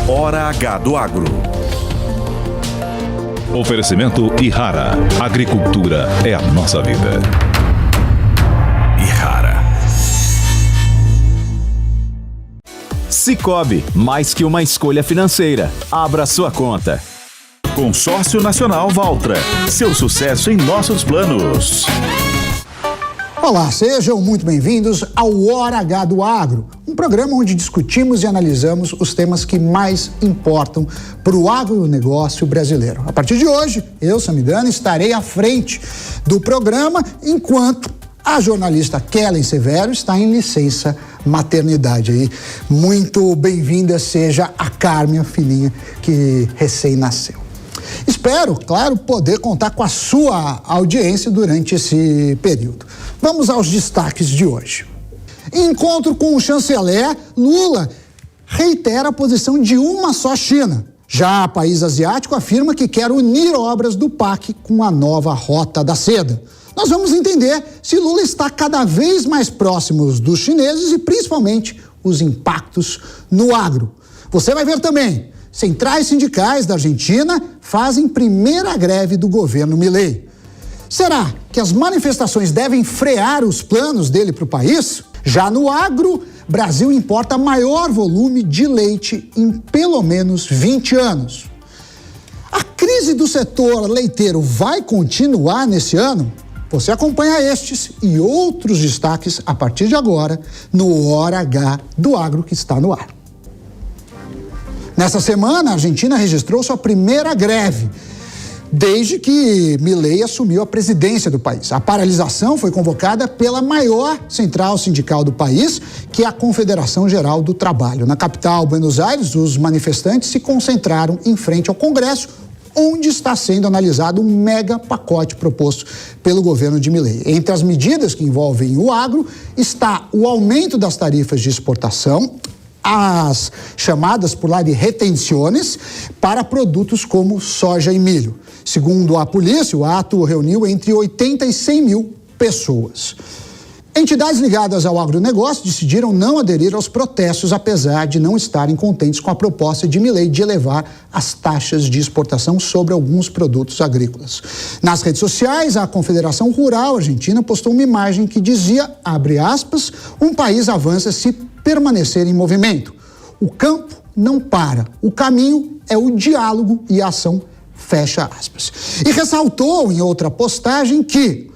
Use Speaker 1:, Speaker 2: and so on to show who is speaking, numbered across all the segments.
Speaker 1: Hora H do Agro.
Speaker 2: Oferecimento Ihara. Agricultura é a nossa vida.
Speaker 1: Ihara.
Speaker 3: Sicoob, mais que uma escolha financeira. Abra sua conta.
Speaker 1: Consórcio Nacional Valtra. Seu sucesso em nossos planos.
Speaker 4: Olá, sejam muito bem-vindos ao Hora H do Agro, um programa onde discutimos e analisamos os temas que mais importam para o agronegócio brasileiro. A partir de hoje, eu, Samidana, estarei à frente do programa, enquanto a jornalista Kellen Severo está em licença maternidade aí. Muito bem-vinda seja a Carmen, a filhinha que recém-nasceu. Espero, claro, poder contar com a sua audiência durante esse período. Vamos aos destaques de hoje. Em encontro com o chanceler, Lula reitera a posição de uma só China. Já o país asiático afirma que quer unir obras do PAC com a nova Rota da Seda. Nós vamos entender se Lula está cada vez mais próximo dos chineses e, principalmente, os impactos no agro. Você vai ver também. Centrais sindicais da Argentina fazem primeira greve do governo Milei. Será que as manifestações devem frear os planos dele para o país? Já no agro, Brasil importa maior volume de leite em pelo menos 20 anos. A crise do setor leiteiro vai continuar nesse ano? Você acompanha estes e outros destaques a partir de agora no Hora H do Agro que está no ar. Nessa semana, a Argentina registrou sua primeira greve, desde que Milei assumiu a presidência do país. A paralisação foi convocada pela maior central sindical do país, que é a Confederação Geral do Trabalho. Na capital, Buenos Aires, os manifestantes se concentraram em frente ao Congresso, onde está sendo analisado um mega pacote proposto pelo governo de Milei. Entre as medidas que envolvem o agro está o aumento das tarifas de exportação, as chamadas por lá de retenções para produtos como soja e milho. Segundo a polícia, o ato reuniu entre 80 e 100 mil pessoas. Entidades ligadas ao agronegócio decidiram não aderir aos protestos, apesar de não estarem contentes com a proposta de Milei de elevar as taxas de exportação sobre alguns produtos agrícolas. Nas redes sociais, a Confederação Rural Argentina postou uma imagem que dizia, abre aspas, um país avança se permanecer em movimento. O campo não para, o caminho é o diálogo e a ação, fecha aspas. E ressaltou em outra postagem que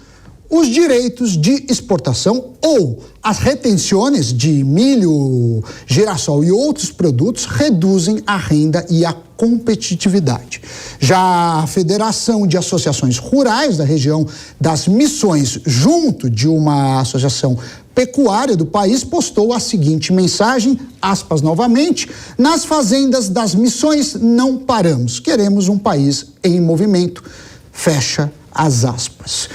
Speaker 4: os direitos de exportação ou as retenções de milho, girassol e outros produtos reduzem a renda e a competitividade. Já a Federação de Associações Rurais da região das Missões, junto de uma associação pecuária do país, postou a seguinte mensagem, aspas novamente, nas fazendas das Missões não paramos, queremos um país em movimento, fecha as aspas.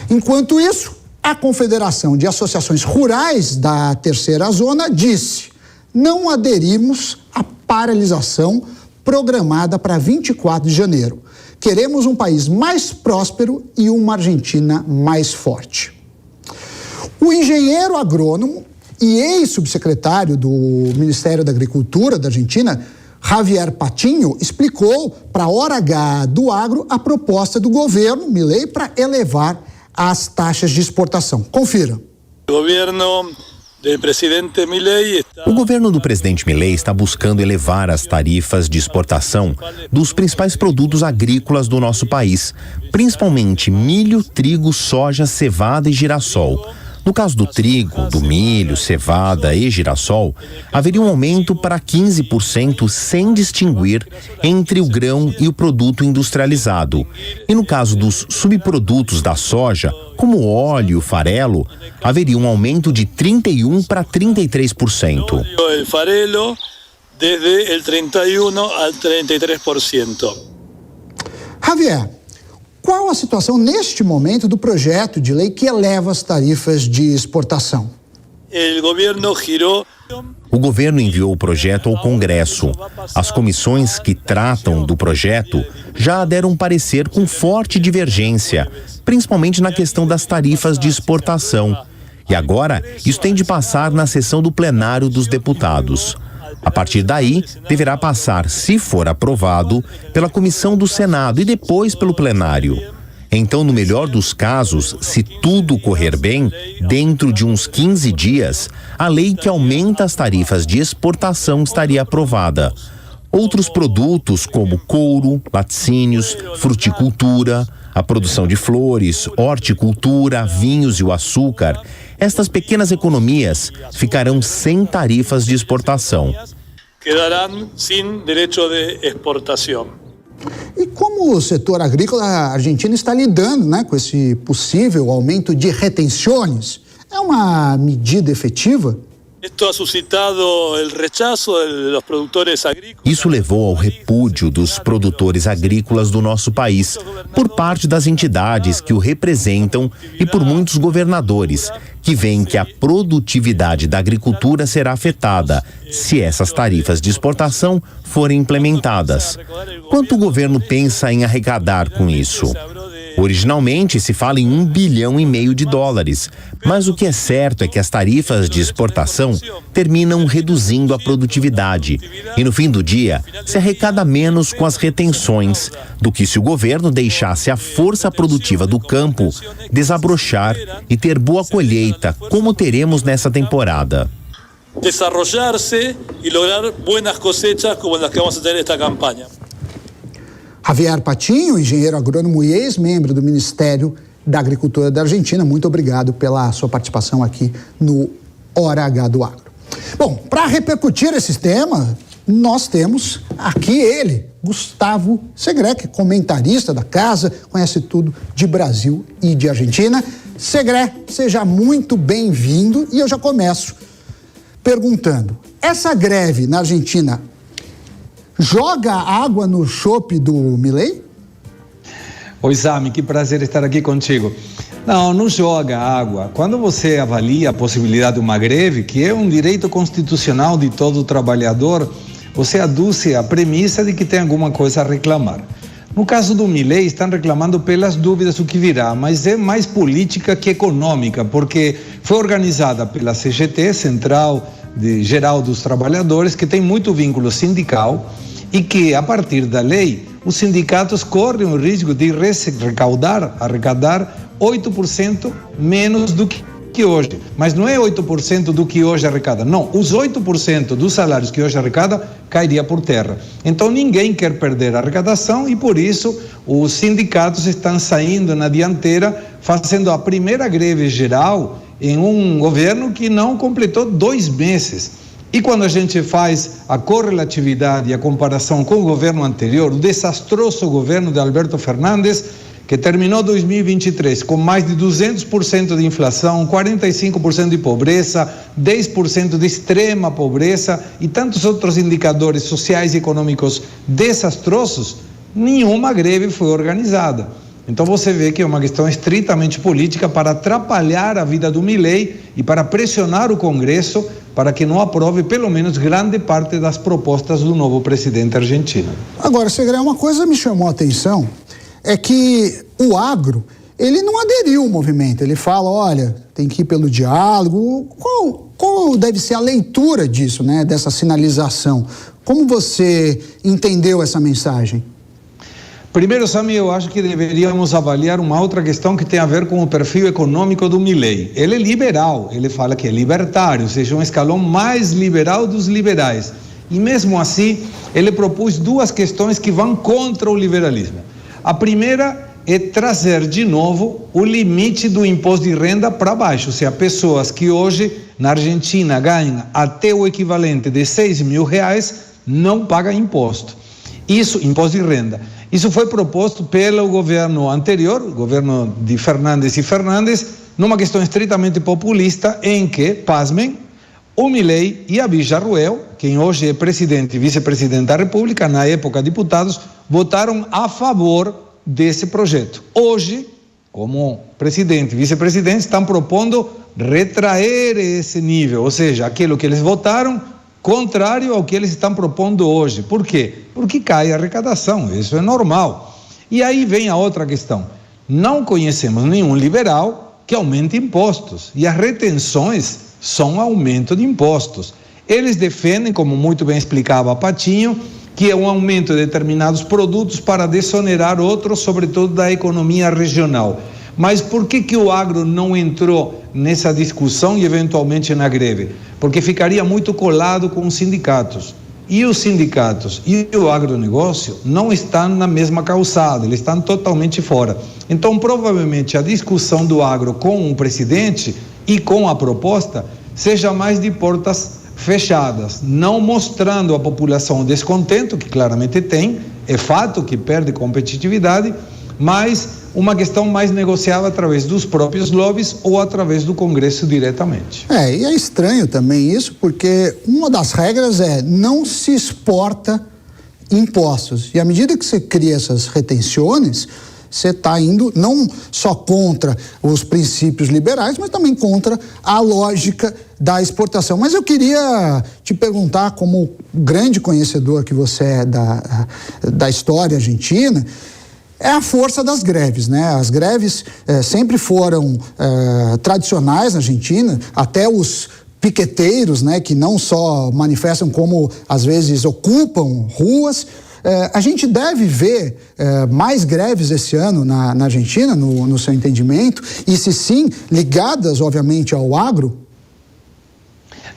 Speaker 4: Enquanto isso, a Confederação de Associações Rurais da Terceira Zona disse: não aderimos à paralisação programada para 24 de janeiro. Queremos um país mais próspero e uma Argentina mais forte. O engenheiro agrônomo e ex-subsecretário do Ministério da Agricultura da Argentina, Javier Patiño, explicou para a Hora H do Agro a proposta do governo Milei para elevar as taxas de exportação. Confira.
Speaker 5: O governo do presidente Milei está buscando elevar as tarifas de exportação dos principais produtos agrícolas do nosso país, principalmente milho, trigo, soja, cevada e girassol. No caso do trigo, do milho, cevada e girassol, haveria um aumento para 15% sem distinguir entre o grão e o produto industrializado. E no caso dos subprodutos da soja, como o óleo e o farelo, haveria um aumento de 31% para 33%.
Speaker 6: O farelo desde el 31 al 33%.
Speaker 4: Javier, qual a situação neste momento do projeto de lei que eleva as tarifas de exportação?
Speaker 5: O governo enviou o projeto ao Congresso. As comissões que tratam do projeto já deram parecer com forte divergência, principalmente na questão das tarifas de exportação. E agora, isso tem de passar na sessão do plenário dos deputados. A partir daí, deverá passar, se for aprovado, pela comissão do Senado e depois pelo plenário. Então, no melhor dos casos, se tudo correr bem, dentro de uns 15 dias, a lei que aumenta as tarifas de exportação estaria aprovada. Outros produtos como couro, laticínios, fruticultura, a produção de flores, horticultura, vinhos e o açúcar, estas pequenas economias ficarão sem tarifas de exportação.
Speaker 6: Quedarán sin derecho de exportación.
Speaker 4: E como o setor agrícola argentino está lidando, né, com esse possível aumento de retenções? É uma medida efetiva?
Speaker 5: Isso levou ao repúdio dos produtores agrícolas do nosso país, por parte das entidades que o representam e por muitos governadores, que veem que a produtividade da agricultura será afetada se essas tarifas de exportação forem implementadas. Quanto o governo pensa em arrecadar com isso? Originalmente se fala em US$1,5 bilhão de dólares, mas o que é certo é que as tarifas de exportação terminam reduzindo a produtividade e no fim do dia se arrecada menos com as retenções do que se o governo deixasse a força produtiva do campo desabrochar e ter boa colheita, como teremos nessa temporada.
Speaker 6: Desarrollarse e lograr buenas cosechas como as que vamos a ter nesta campanha.
Speaker 4: Javier Patinho, engenheiro agrônomo e ex-membro do Ministério da Agricultura da Argentina, muito obrigado pela sua participação aqui no Hora H do Agro. Bom, para repercutir esse tema, nós temos aqui ele, Gustavo Segré, comentarista da casa, conhece tudo de Brasil e de Argentina. Segré, seja muito bem-vindo e eu já começo perguntando, essa greve na Argentina joga água no chope do Milei?
Speaker 7: Oi, Sami, que prazer estar aqui contigo. Não joga água. Quando você avalia a possibilidade de uma greve, que é um direito constitucional de todo trabalhador, você aduce a premissa de que tem alguma coisa a reclamar. No caso do Milei, estão reclamando pelas dúvidas do que virá, mas é mais política que econômica, porque foi organizada pela CGT, Central Geral dos Trabalhadores, que tem muito vínculo sindical, e que, a partir da lei, os sindicatos correm o risco de arrecadar 8% menos do que hoje. Mas não é 8% do que hoje arrecada, não. Os 8% dos salários que hoje arrecada cairia por terra. Então ninguém quer perder a arrecadação e por isso os sindicatos estão saindo na dianteira, fazendo a primeira greve geral em um governo que não completou 2 meses. E quando a gente faz a correlatividade e a comparação com o governo anterior, o desastroso governo de Alberto Fernandes, que terminou 2023 com mais de 200% de inflação, 45% de pobreza, 10% de extrema pobreza e tantos outros indicadores sociais e econômicos desastrosos, nenhuma greve foi organizada. Então você vê que é uma questão estritamente política para atrapalhar a vida do Milei e para pressionar o Congresso para que não aprove pelo menos grande parte das propostas do novo presidente argentino. Agora,
Speaker 4: Segré, uma coisa me chamou a atenção, é que o agro, ele não aderiu ao movimento, ele fala, olha, tem que ir pelo diálogo. Qual deve ser a leitura disso, né, dessa sinalização? Como você entendeu essa mensagem?
Speaker 7: Primeiro, Sami, eu acho que deveríamos avaliar uma outra questão que tem a ver com o perfil econômico do Milei. Ele é liberal, ele fala que é libertário, ou seja, um escalão mais liberal dos liberais. E mesmo assim, ele propôs 2 questões que vão contra o liberalismo. A primeira é trazer de novo o limite do imposto de renda para baixo, ou seja, pessoas que hoje na Argentina ganham até o equivalente de R$6 mil não pagam imposto. Isso, imposto de renda. Isso foi proposto pelo governo anterior, o governo de Fernandes e Fernandes, numa questão estritamente populista, em que, pasmem, o Milei e a Villarruel, quem hoje é presidente e vice-presidente da República, na época deputados, votaram a favor desse projeto. Hoje, como presidente e vice-presidente, estão propondo retrair esse nível, ou seja, aquilo que eles votaram, contrário ao que eles estão propondo hoje. Por quê? Porque cai a arrecadação, isso é normal. E aí vem a outra questão. Não conhecemos nenhum liberal que aumente impostos. E as retenções são aumento de impostos. Eles defendem, como muito bem explicava Patinho, que é um aumento de determinados produtos para desonerar outros, sobretudo da economia regional. Mas por que o agro não entrou nessa discussão e eventualmente na greve? Porque ficaria muito colado com os sindicatos. E os sindicatos e o agronegócio não estão na mesma calçada, eles estão totalmente fora. Então, provavelmente, a discussão do agro com o presidente e com a proposta seja mais de portas fechadas, não mostrando à população o descontento, que claramente tem, é fato que perde competitividade, mas uma questão mais negociável através dos próprios lobbies ou através do Congresso diretamente.
Speaker 4: E é estranho também isso, porque uma das regras é não se exporta impostos. E à medida que você cria essas retenções, você está indo não só contra os princípios liberais, mas também contra a lógica da exportação. Mas eu queria te perguntar, como grande conhecedor que você é da história argentina, é a força das greves, né? As greves sempre foram tradicionais na Argentina, até os piqueteiros, né? Que não só manifestam, como às vezes ocupam ruas. A gente deve ver mais greves esse ano na Argentina, no seu entendimento, e se sim, ligadas, obviamente, ao agro?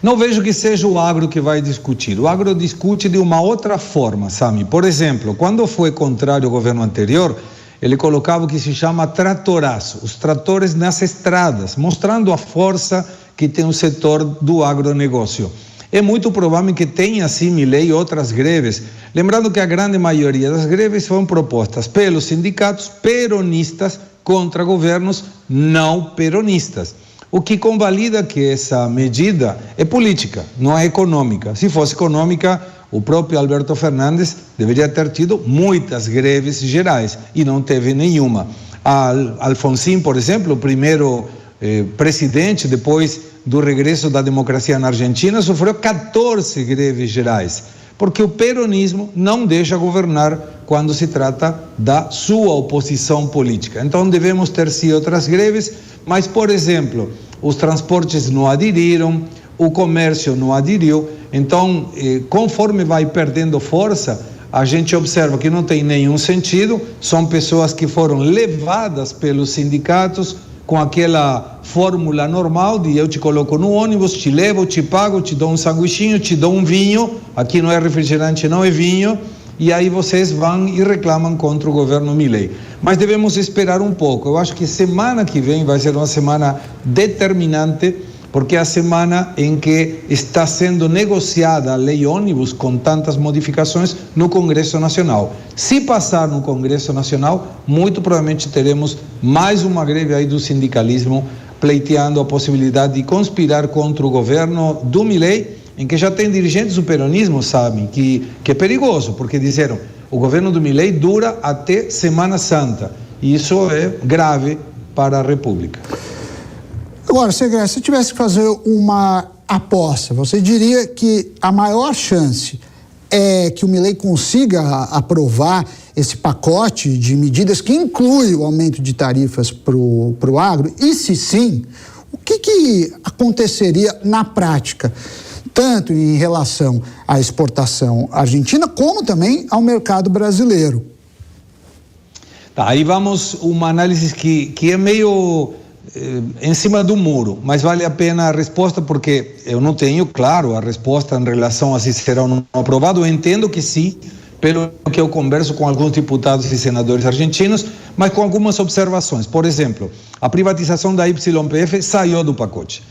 Speaker 7: Não vejo que seja o agro que vai discutir. O agro discute de uma outra forma, Sami. Por exemplo, quando foi contrário ao governo anterior, ele colocava o que se chama tratoraço, os tratores nas estradas, mostrando a força que tem o setor do agronegócio. É muito provável que tenha, sim, Milei, outras greves. Lembrando que a grande maioria das greves foram propostas pelos sindicatos peronistas contra governos não peronistas. O que convalida que essa medida é política, não é econômica. Se fosse econômica, o próprio Alberto Fernandes deveria ter tido muitas greves gerais e não teve nenhuma. Alfonsín, por exemplo, o primeiro presidente depois do regresso da democracia na Argentina, sofreu 14 greves gerais, porque o peronismo não deixa governar quando se trata da sua oposição política. Então devemos ter sim outras greves, mas, por exemplo, os transportes não aderiram, o comércio não aderiu. Então, conforme vai perdendo força, a gente observa que não tem nenhum sentido, são pessoas que foram levadas pelos sindicatos com aquela fórmula normal de eu te coloco no ônibus, te levo, te pago, te dou um sanduichinho, te dou um vinho, aqui não é refrigerante, não é vinho, e aí vocês vão e reclamam contra o governo Milei. Mas devemos esperar um pouco. Eu acho que semana que vem vai ser uma semana determinante, porque é a semana em que está sendo negociada a lei ônibus com tantas modificações no Congresso Nacional. Se passar no Congresso Nacional, muito provavelmente teremos mais uma greve aí do sindicalismo, pleiteando a possibilidade de conspirar contra o governo do Milei, em que já tem dirigentes do peronismo, sabem, que é perigoso, porque disseram, o governo do Milei dura até Semana Santa, e isso é grave para a República.
Speaker 4: Agora, Segré, se tivesse que fazer uma aposta, você diria que a maior chance é que o Milei consiga aprovar esse pacote de medidas que inclui o aumento de tarifas para o agro? E se sim, o que aconteceria na prática, tanto em relação à exportação argentina, como também ao mercado brasileiro?
Speaker 7: Tá, aí vamos uma análise que é meio em cima do muro, mas vale a pena a resposta, porque eu não tenho, claro, a resposta em relação a se será ou não aprovado. Eu entendo que sim, pelo que eu converso com alguns deputados e senadores argentinos, mas com algumas observações. Por exemplo, a privatização da YPF saiu do pacote.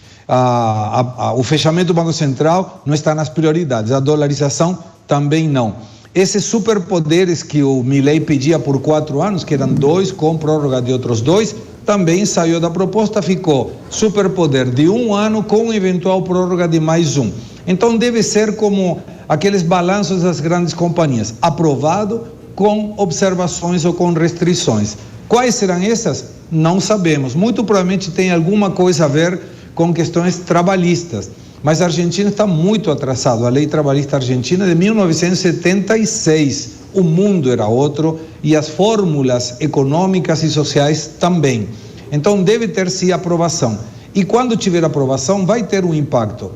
Speaker 7: O fechamento do Banco Central não está nas prioridades, a dolarização também não. Esses superpoderes que o Milei pedia por 4 anos, que eram 2 com prórroga de outros 2, também saiu da proposta, ficou superpoder de 1 ano com eventual prórroga de mais 1. Então deve ser como aqueles balanços das grandes companhias, aprovado com observações ou com restrições. Quais serão essas? Não sabemos. Muito provavelmente tem alguma coisa a ver com questões trabalhistas. Mas a Argentina está muito atrasada. A lei trabalhista argentina é de 1976. O mundo era outro e as fórmulas econômicas e sociais também. Então deve ter sim aprovação. E quando tiver aprovação, vai ter um impacto,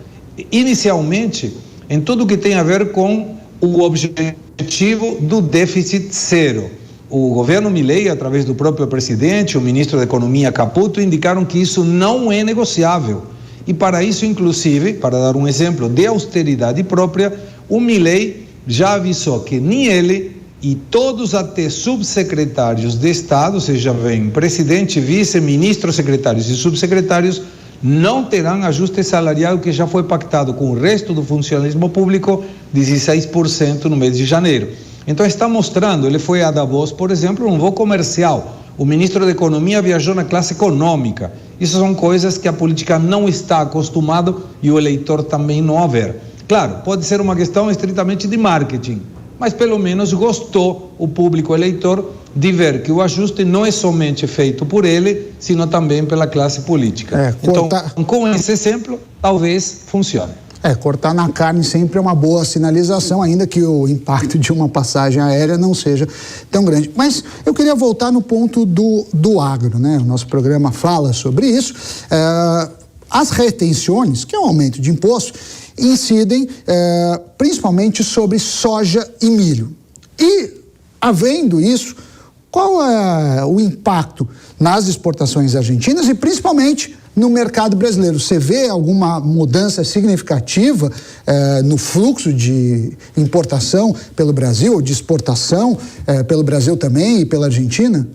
Speaker 7: inicialmente, em tudo que tem a ver com o objetivo do déficit zero. O governo Milei, através do próprio presidente, o ministro da Economia Caputo, indicaram que isso não é negociável. E para isso, inclusive, para dar um exemplo de austeridade própria, o Milei já avisou que nem ele e todos até subsecretários de Estado, ou seja, vem presidente, vice, ministros, secretários e subsecretários, não terão ajuste salarial que já foi pactado com o resto do funcionalismo público, 16% no mês de janeiro. Então está mostrando, ele foi a Davos, por exemplo, um voo comercial. O ministro da Economia viajou na classe econômica. Isso são coisas que a política não está acostumado e o eleitor também não a ver. Claro, pode ser uma questão estritamente de marketing, mas pelo menos gostou o público eleitor de ver que o ajuste não é somente feito por ele, sino também pela classe política. Então, com esse exemplo, talvez funcione.
Speaker 4: Cortar na carne sempre é uma boa sinalização, ainda que o impacto de uma passagem aérea não seja tão grande. Mas eu queria voltar no ponto do agro, né? O nosso programa fala sobre isso. As retenções, que é um aumento de imposto, incidem principalmente sobre soja e milho. E, havendo isso, qual é o impacto nas exportações argentinas e principalmente no mercado brasileiro? Você vê alguma mudança significativa no fluxo de importação pelo Brasil, ou de exportação pelo Brasil também e pela Argentina?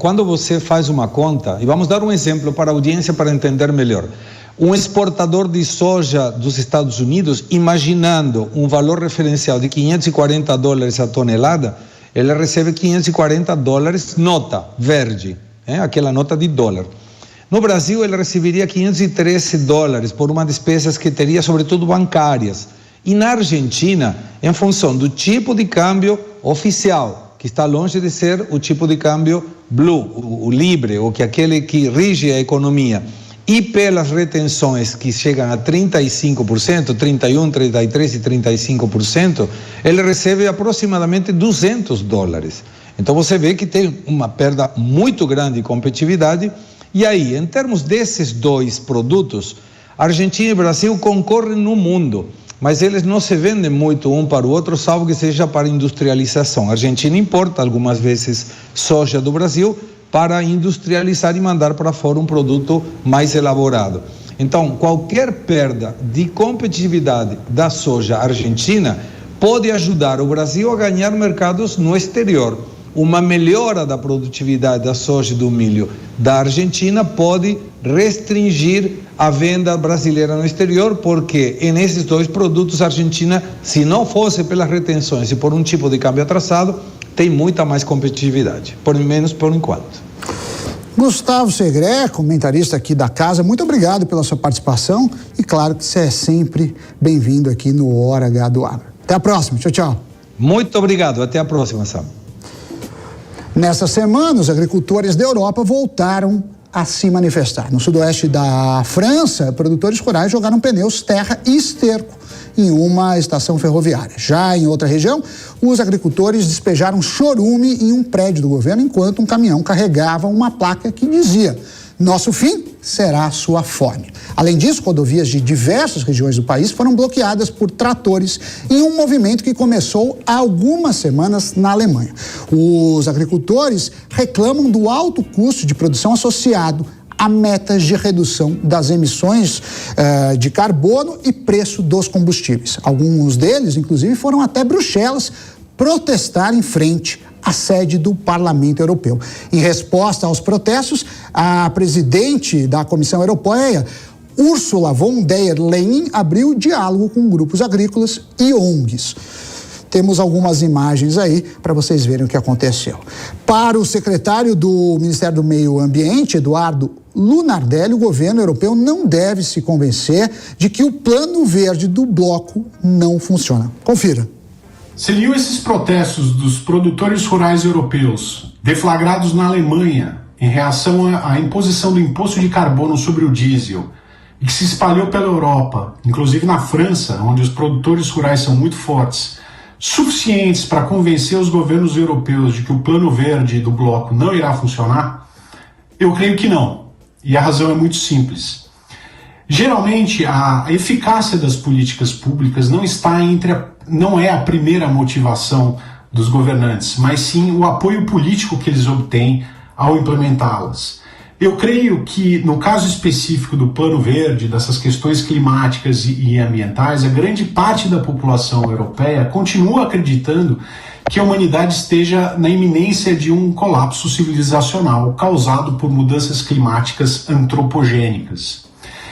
Speaker 7: Quando você faz uma conta, e vamos dar um exemplo para a audiência para entender melhor. Um exportador de soja dos Estados Unidos, imaginando um valor referencial de $540 a tonelada, ele recebe $540 nota verde, aquela nota de dólar. No Brasil, ele receberia $513 por uma despesas que teria, sobretudo, bancárias. E na Argentina, em função do tipo de câmbio oficial, que está longe de ser o tipo de câmbio blue, o livre, ou que aquele que rige a economia, e pelas retenções que chegam a 35%, 31%, 33% e 35%, ele recebe aproximadamente $200. Então você vê que tem uma perda muito grande de competitividade. E aí, em termos desses dois produtos, Argentina e Brasil concorrem no mundo, mas eles não se vendem muito um para o outro, salvo que seja para industrialização. A Argentina importa algumas vezes soja do Brasil para industrializar e mandar para fora um produto mais elaborado. Então, qualquer perda de competitividade da soja argentina pode ajudar o Brasil a ganhar mercados no exterior. Uma melhora da produtividade da soja e do milho da Argentina pode restringir a venda brasileira no exterior, porque nesses dois produtos a Argentina, se não fosse pelas retenções e por um tipo de câmbio atrasado, tem muita mais competitividade, por menos por enquanto.
Speaker 4: Gustavo Segré, comentarista aqui da casa, muito obrigado pela sua participação e claro que você é sempre bem-vindo aqui no Hora H do Agro. Até a próxima, tchau, tchau.
Speaker 7: Muito obrigado, até a próxima, Sam.
Speaker 4: Nessa semana, os agricultores da Europa voltaram a se manifestar. No sudoeste da França, produtores rurais jogaram pneus, terra e esterco em uma estação ferroviária. Já em outra região, os agricultores despejaram chorume em um prédio do governo enquanto um caminhão carregava uma placa que dizia: "Nosso fim será a sua fome". Além disso, rodovias de diversas regiões do país foram bloqueadas por tratores em um movimento que começou há algumas semanas na Alemanha. Os agricultores reclamam do alto custo de produção associado a metas de redução das emissões de carbono e preço dos combustíveis. Alguns deles, inclusive, foram até Bruxelas protestar em frente à sede do Parlamento Europeu. Em resposta aos protestos, a presidente da Comissão Europeia, Ursula von der Leyen, abriu diálogo com grupos agrícolas e ONGs. Temos algumas imagens aí para vocês verem o que aconteceu. Para o secretário do Ministério do Meio Ambiente, Eduardo Lunardelli, o governo europeu não deve se convencer de que o plano verde do bloco não funciona. Confira.
Speaker 8: Seriam esses protestos dos produtores rurais europeus, deflagrados na Alemanha, em reação à imposição do imposto de carbono sobre o diesel, e que se espalhou pela Europa, inclusive na França, onde os produtores rurais são muito fortes, suficientes para convencer os governos europeus de que o plano verde do bloco não irá funcionar? Eu creio que não, e a razão é muito simples. Geralmente, a eficácia das políticas públicas não é a primeira motivação dos governantes, mas sim o apoio político que eles obtêm ao implementá-las. Eu creio que, no caso específico do Plano Verde, dessas questões climáticas e ambientais, a grande parte da população europeia continua acreditando que a humanidade esteja na iminência de um colapso civilizacional causado por mudanças climáticas antropogênicas.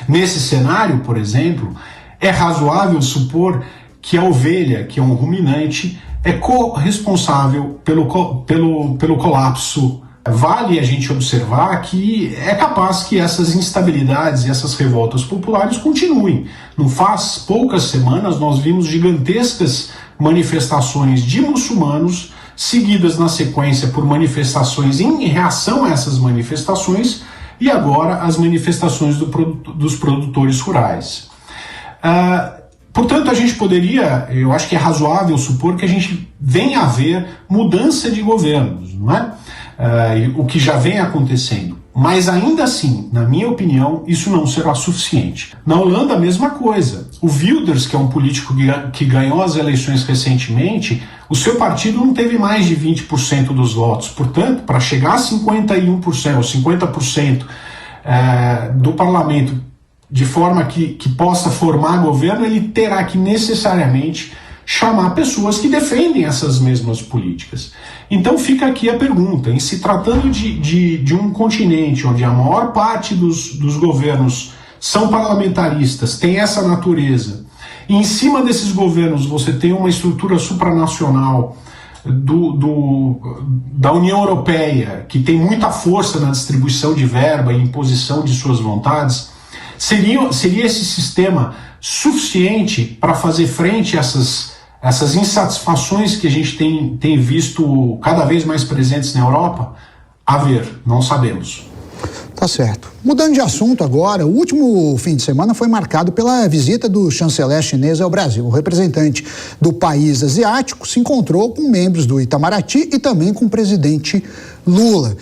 Speaker 8: Nesse cenário, por exemplo, é razoável supor que a ovelha, que é um ruminante, é corresponsável pelo colapso. Vale a gente observar que é capaz que essas instabilidades e essas revoltas populares continuem. Não faz poucas semanas nós vimos gigantescas manifestações de muçulmanos, seguidas na sequência por manifestações em reação a essas manifestações, e agora as manifestações dos produtores rurais. Portanto, a gente eu acho que é razoável supor que a gente venha a ver mudança de governos, não é? O que já vem acontecendo. Mas ainda assim, na minha opinião, isso não será suficiente. Na Holanda, a mesma coisa. O Wilders, que é um político que ganhou as eleições recentemente, o seu partido não teve mais de 20% dos votos. Portanto, para chegar a 51% ou 50% do parlamento de forma que possa formar governo, ele terá que necessariamente chamar pessoas que defendem essas mesmas políticas. Então fica aqui a pergunta, em se tratando de um continente onde a maior parte dos governos são parlamentaristas, tem essa natureza, e em cima desses governos você tem uma estrutura supranacional da União Europeia, que tem muita força na distribuição de verba e imposição de suas vontades, seria esse sistema suficiente para fazer frente a essas insatisfações que a gente tem visto cada vez mais presentes na Europa? A ver, não sabemos.
Speaker 4: Tá certo. Mudando de assunto agora, o último fim de semana foi marcado pela visita do chanceler chinês ao Brasil. O representante do país asiático se encontrou com membros do Itamaraty e também com o presidente Lula.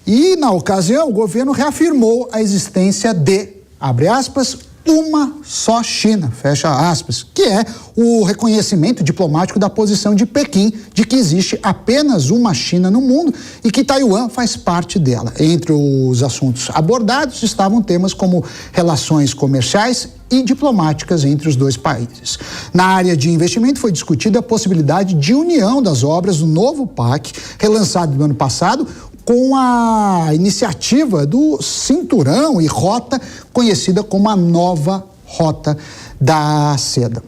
Speaker 4: E, na ocasião, o governo reafirmou a existência de, abre aspas, uma só China, fecha aspas, que é o reconhecimento diplomático da posição de Pequim de que existe apenas uma China no mundo e que Taiwan faz parte dela. Entre os assuntos abordados estavam temas como relações comerciais e diplomáticas entre os dois países. Na área de investimento foi discutida a possibilidade de união das obras do novo PAC, relançado no ano passado, com a iniciativa do Cinturão e Rota, conhecida como a Nova Rota da Seda.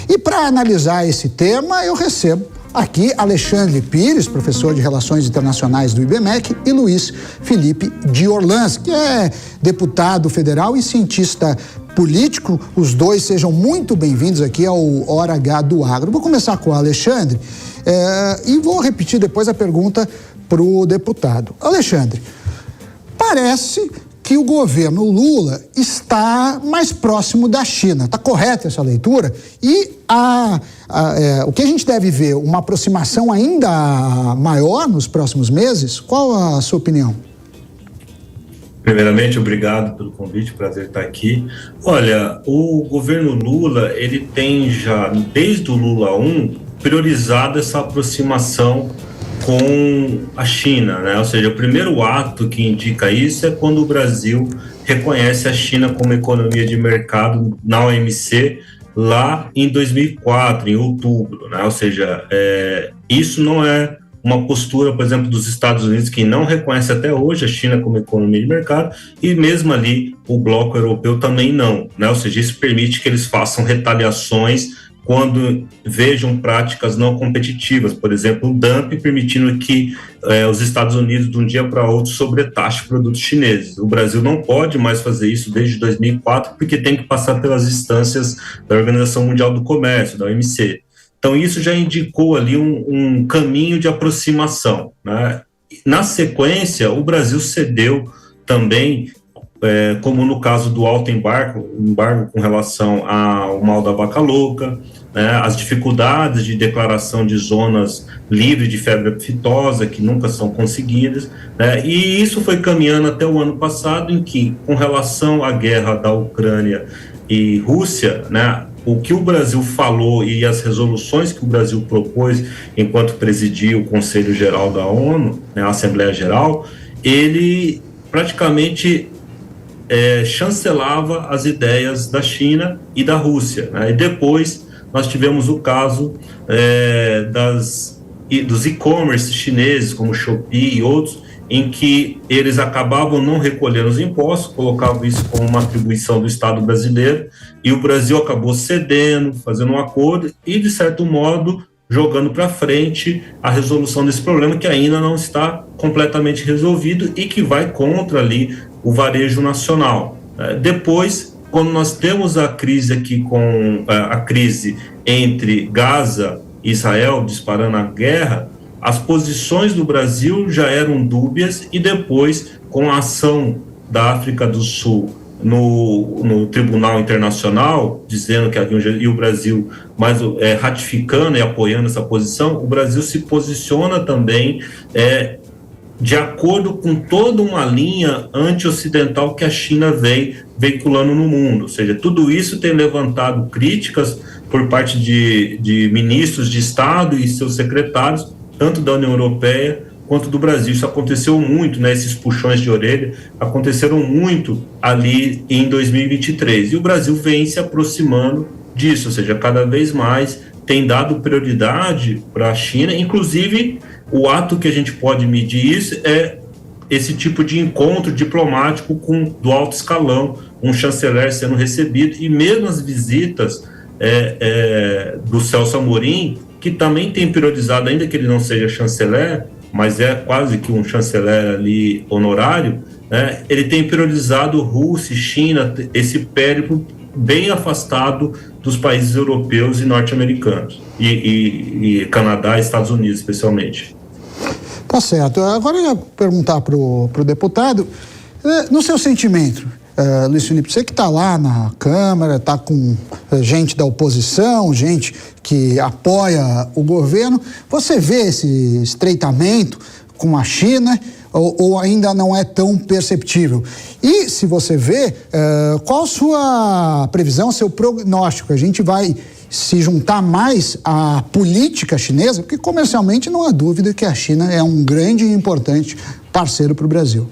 Speaker 4: E para analisar esse tema, eu recebo aqui Alexandre Pires, professor de Relações Internacionais do IBMEC, e Luiz Felipe de Orlans, que é deputado federal e cientista político. Os dois sejam muito bem-vindos aqui ao Hora H do Agro. Vou começar com o Alexandre e vou repetir depois a pergunta para o deputado. Alexandre, parece que o governo Lula está mais próximo da China. Está correta essa leitura? E o que a gente deve ver? Uma aproximação ainda maior nos próximos meses? Qual a sua opinião?
Speaker 9: Primeiramente, obrigado pelo convite, prazer estar aqui. Olha, o governo Lula, ele tem já, desde o Lula 1, priorizado essa aproximação com a China, né? Ou seja, o primeiro ato que indica isso é quando o Brasil reconhece a China como economia de mercado na OMC lá em 2004, em outubro, né? Ou seja, isso não é uma postura, por exemplo, dos Estados Unidos, que não reconhece até hoje a China como economia de mercado, e mesmo ali o bloco europeu também não, né? Ou seja, isso permite que eles façam retaliações quando vejam práticas não competitivas, por exemplo, o dumping, permitindo que os Estados Unidos, de um dia para outro, sobretaxem produtos chineses. O Brasil não pode mais fazer isso desde 2004, porque tem que passar pelas instâncias da Organização Mundial do Comércio, da OMC. Então, isso já indicou ali um caminho de aproximação, né? Na sequência, o Brasil cedeu também como no caso do alto embargo com relação ao mal da vaca louca, né, as dificuldades de declaração de zonas livres de febre aftosa, que nunca são conseguidas, né, e isso foi caminhando até o ano passado, em que, com relação à guerra da Ucrânia e Rússia, né, o que o Brasil falou e as resoluções que o Brasil propôs enquanto presidia o Conselho Geral da ONU, né, a Assembleia Geral, ele praticamente chancelava as ideias da China e da Rússia, né? E depois nós tivemos o caso dos e-commerce chineses, como Shopee e outros, em que eles acabavam não recolhendo os impostos, colocavam isso como uma atribuição do Estado brasileiro, e o Brasil acabou cedendo, fazendo um acordo e, de certo modo, jogando para frente a resolução desse problema, que ainda não está completamente resolvido e que vai contra ali o varejo nacional. Depois, quando nós temos a crise aqui com a crise entre Gaza e Israel disparando a guerra, as posições do Brasil já eram dúbias, e depois, com a ação da África do Sul no Tribunal Internacional, dizendo que havia e o Brasil ratificando e apoiando essa posição, o Brasil se posiciona também de acordo com toda uma linha anti-ocidental que a China vem veiculando no mundo. Ou seja, tudo isso tem levantado críticas por parte de ministros de Estado e seus secretários, tanto da União Europeia quanto do Brasil. Isso aconteceu muito, né? Esses puxões de orelha aconteceram muito ali em 2023. E o Brasil vem se aproximando disso, ou seja, cada vez mais tem dado prioridade para a China. Inclusive, o ato que a gente pode medir isso é esse tipo de encontro diplomático do alto escalão, um chanceler sendo recebido, e mesmo as visitas do Celso Amorim, que também tem priorizado, ainda que ele não seja chanceler, mas é quase que um chanceler ali honorário, né, ele tem priorizado Rússia e China, esse périplo bem afastado dos países europeus e norte-americanos, e Canadá e Estados Unidos, especialmente.
Speaker 4: Tá certo. Agora eu ia perguntar para o deputado, no seu sentimento, Luiz Felipe, você que está lá na Câmara, está com gente da oposição, gente que apoia o governo, você vê esse estreitamento com a China ou ainda não é tão perceptível? E se você vê, qual a sua previsão, seu prognóstico? A gente vai se juntar mais à política chinesa, porque comercialmente não há dúvida que a China é um grande e importante parceiro para o Brasil.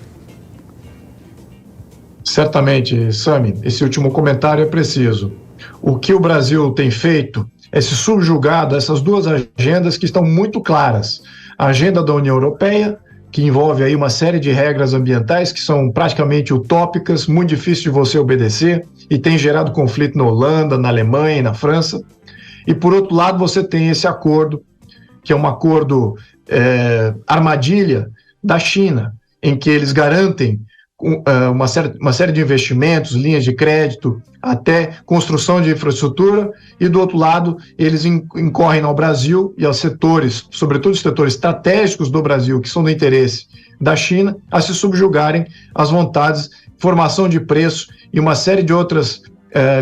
Speaker 10: Certamente, Sami, esse último comentário é preciso. O que o Brasil tem feito é se subjugar dessas duas agendas que estão muito claras. A agenda da União Europeia, que envolve aí uma série de regras ambientais que são praticamente utópicas, muito difícil de você obedecer, e tem gerado conflito na Holanda, na Alemanha e na França. E, por outro lado, você tem esse acordo, que é um acordo armadilha da China, em que eles garantem uma série de investimentos, linhas de crédito, até construção de infraestrutura, e do outro lado eles incorrem ao Brasil e aos setores, sobretudo os setores estratégicos do Brasil, que são do interesse da China, a se subjugarem às vontades, formação de preço e uma série de outras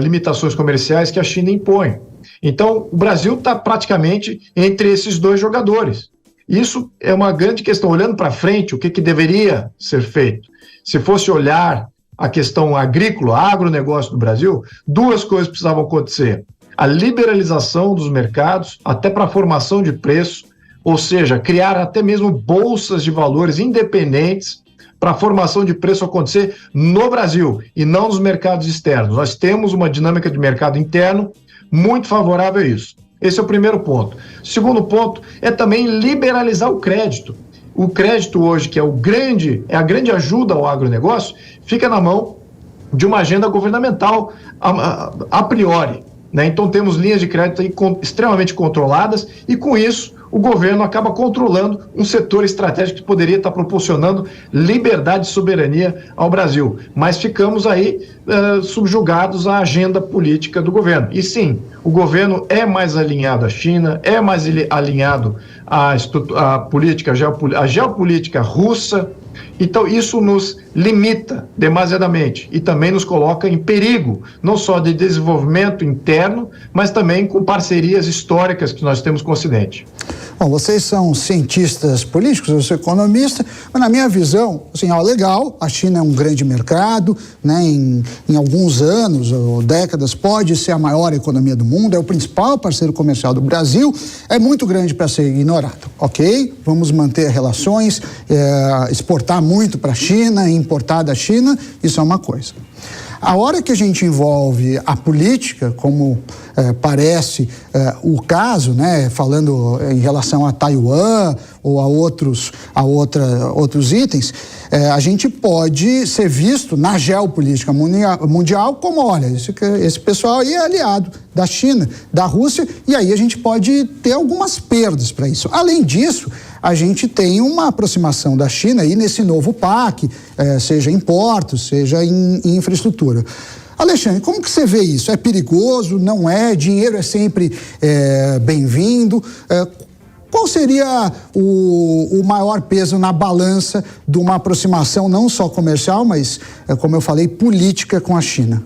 Speaker 10: limitações comerciais que a China impõe. Então o Brasil está praticamente entre esses dois jogadores. Isso é uma grande questão. Olhando para frente, o que deveria ser feito? Se fosse olhar a questão agrícola, agronegócio do Brasil, duas coisas precisavam acontecer. A liberalização dos mercados, até para a formação de preço, ou seja, criar até mesmo bolsas de valores independentes para a formação de preço acontecer no Brasil e não nos mercados externos. Nós temos uma dinâmica de mercado interno muito favorável a isso. Esse é o primeiro ponto. Segundo ponto é também liberalizar o crédito. O crédito hoje, que é a grande ajuda ao agronegócio, fica na mão de uma agenda governamental a priori, né? Então temos linhas de crédito aí extremamente controladas, e com isso o governo acaba controlando um setor estratégico que poderia estar proporcionando liberdade e soberania ao Brasil. Mas ficamos aí subjugados à agenda política do governo. E sim, o governo é mais alinhado à China, é mais alinhado à política, a geopolítica russa Então, isso nos limita demasiadamente e também nos coloca em perigo, não só de desenvolvimento interno, mas também com parcerias históricas que nós temos com o Ocidente.
Speaker 4: Bom, vocês são cientistas políticos, eu sou economista, mas na minha visão, assim, legal, a China é um grande mercado, né, em alguns anos ou décadas pode ser a maior economia do mundo, é o principal parceiro comercial do Brasil, é muito grande para ser ignorado, ok? Vamos manter relações, exportar muito para a China, importar da China, isso é uma coisa. A hora que a gente envolve a política, como parece o caso, né, falando em relação a Taiwan ou a outros itens, a gente pode ser visto na geopolítica mundial como, olha, esse pessoal aí é aliado da China, da Rússia, e aí a gente pode ter algumas perdas para isso. Além disso, a gente tem uma aproximação da China aí nesse novo PAC, seja em portos, seja em infraestrutura. Alexandre, como que você vê isso? É perigoso? Não é? Dinheiro é sempre bem-vindo? Qual seria o maior peso na balança de uma aproximação não só comercial, mas, como eu falei, política com a China?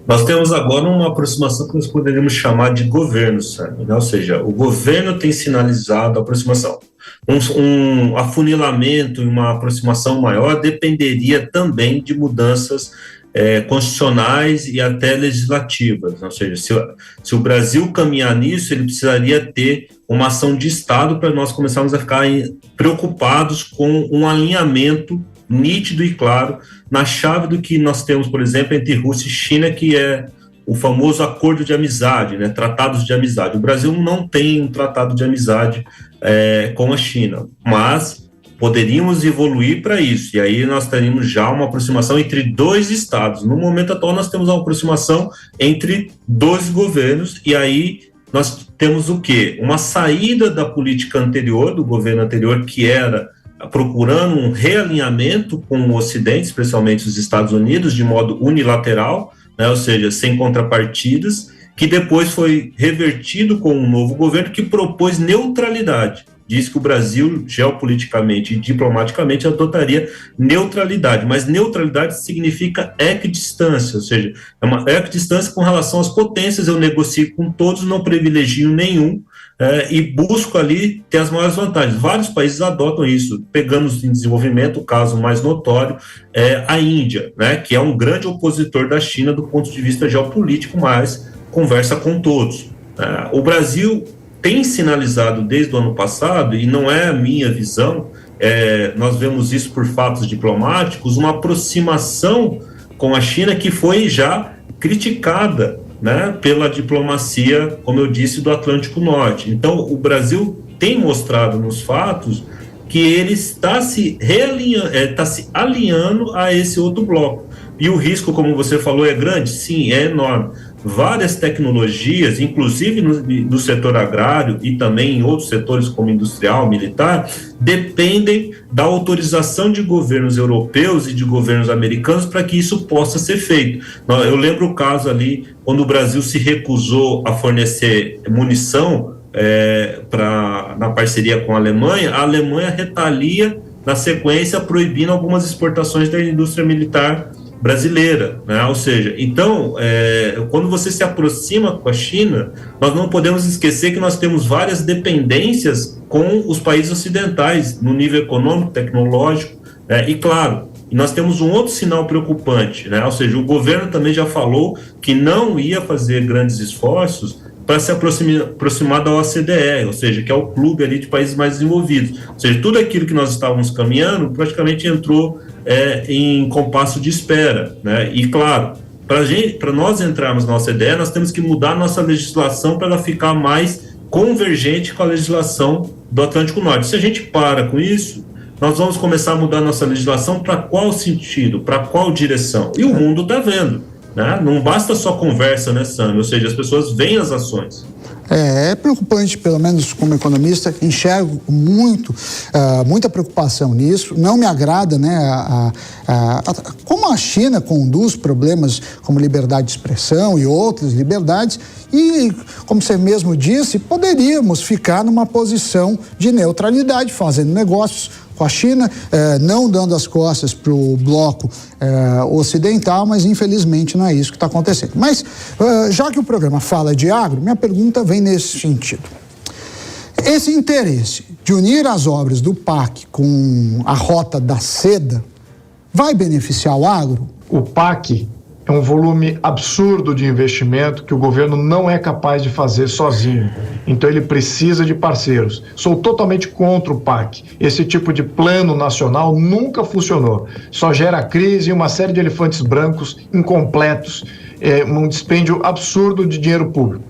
Speaker 9: Nós temos agora uma aproximação que nós poderíamos chamar de governo, sabe? Ou seja, o governo tem sinalizado a aproximação. Um afunilamento e uma aproximação maior dependeria também de mudanças constitucionais e até legislativas. Ou seja, se o Brasil caminhar nisso, ele precisaria ter uma ação de Estado para nós começarmos a ficar preocupados com um alinhamento nítido e claro na chave do que nós temos, por exemplo, entre Rússia e China, que é o famoso acordo de amizade, né, tratados de amizade. O Brasil não tem um tratado de amizade com a China, mas poderíamos evoluir para isso, e aí nós teríamos já uma aproximação entre dois estados. No momento atual, nós temos uma aproximação entre dois governos, e aí nós temos o quê? Uma saída da política anterior, do governo anterior, que era procurando um realinhamento com o Ocidente, especialmente os Estados Unidos, de modo unilateral, né, ou seja, sem contrapartidas, que depois foi revertido com um novo governo que propôs neutralidade. Diz que o Brasil, geopoliticamente e diplomaticamente, adotaria neutralidade, mas neutralidade significa equidistância, ou seja, é uma equidistância com relação às potências. Eu negocio com todos, não privilegio nenhum, e busco ali ter as maiores vantagens. Vários países adotam isso, pegando em desenvolvimento, o caso mais notório é a Índia, né, que é um grande opositor da China do ponto de vista geopolítico, mas conversa com todos. O Brasil tem sinalizado desde o ano passado, e não é a minha visão, nós vemos isso por fatos diplomáticos, uma aproximação com a China que foi já criticada, né, pela diplomacia, como eu disse, do Atlântico Norte. Então, o Brasil tem mostrado nos fatos que ele está se alinhando a esse outro bloco. E o risco, como você falou, é grande? Sim, é enorme. Várias tecnologias, inclusive no setor agrário e também em outros setores como industrial, militar, dependem da autorização de governos europeus e de governos americanos para que isso possa ser feito. Eu lembro o caso ali, quando o Brasil se recusou a fornecer munição na parceria com a Alemanha retalia na sequência proibindo algumas exportações da indústria militar brasileira, né? Ou seja, então, quando você se aproxima com a China, nós não podemos esquecer que nós temos várias dependências com os países ocidentais, no nível econômico, tecnológico, e claro, nós temos um outro sinal preocupante, né? Ou seja, o governo também já falou que não ia fazer grandes esforços para se aproximar da OCDE, ou seja, que é o clube ali de países mais desenvolvidos. Ou seja, tudo aquilo que nós estávamos caminhando praticamente entrou em compasso de espera, né? E claro, para nós entrarmos na OCDE, nós temos que mudar nossa legislação para ela ficar mais convergente com a legislação do Atlântico Norte. Se a gente para com isso, nós vamos começar a mudar nossa legislação para qual sentido, para qual direção? E o mundo está vendo, né? Não basta só conversa, né, Sam? Ou seja, as pessoas veem as ações.
Speaker 4: É preocupante, pelo menos como economista, enxergo muita preocupação nisso. Não me agrada, né, como a China conduz problemas como liberdade de expressão e outras liberdades, e, como você mesmo disse, poderíamos ficar numa posição de neutralidade, fazendo negócios com a China, não dando as costas para o bloco ocidental, mas infelizmente não é isso que está acontecendo. Mas, já que o programa fala de agro, minha pergunta vem nesse sentido. Esse interesse de unir as obras do PAC com a rota da seda vai beneficiar o agro?
Speaker 10: O PAC é um volume absurdo de investimento que o governo não é capaz de fazer sozinho. Então ele precisa de parceiros. Sou totalmente contra o PAC. Esse tipo de plano nacional nunca funcionou. Só gera crise e uma série de elefantes brancos incompletos, um dispêndio absurdo de dinheiro público.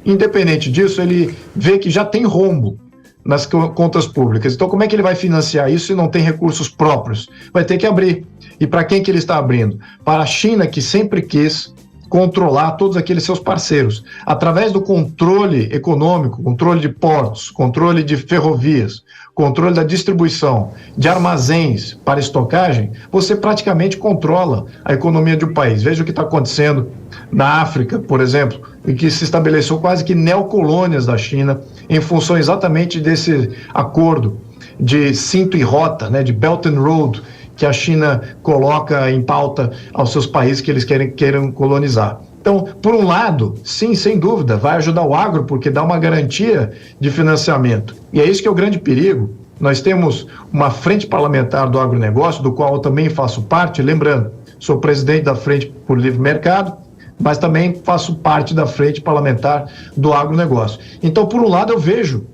Speaker 10: Independente disso, ele vê que já tem rombo nas contas públicas. Então, como é que ele vai financiar isso se não tem recursos próprios? Vai ter que abrir. E para quem que ele está abrindo? Para a China, que sempre quis controlar todos aqueles seus parceiros. Através do controle econômico, controle de portos, controle de ferrovias, controle da distribuição, de armazéns para estocagem, você praticamente controla a economia de um país. Veja o que está acontecendo na África, por exemplo, em que se estabeleceu quase que neocolônias da China em função exatamente desse acordo de cinto e rota, né, de Belt and Road, que a China coloca em pauta aos seus países que eles queiram colonizar. Então, por um lado, sim, sem dúvida, vai ajudar o agro, porque dá uma garantia de financiamento. E é isso que é o grande perigo. Nós temos uma frente parlamentar do agronegócio, do qual eu também faço parte, lembrando, sou presidente da Frente por Livre Mercado, mas também faço parte da frente parlamentar do agronegócio. Então, por um lado, eu vejo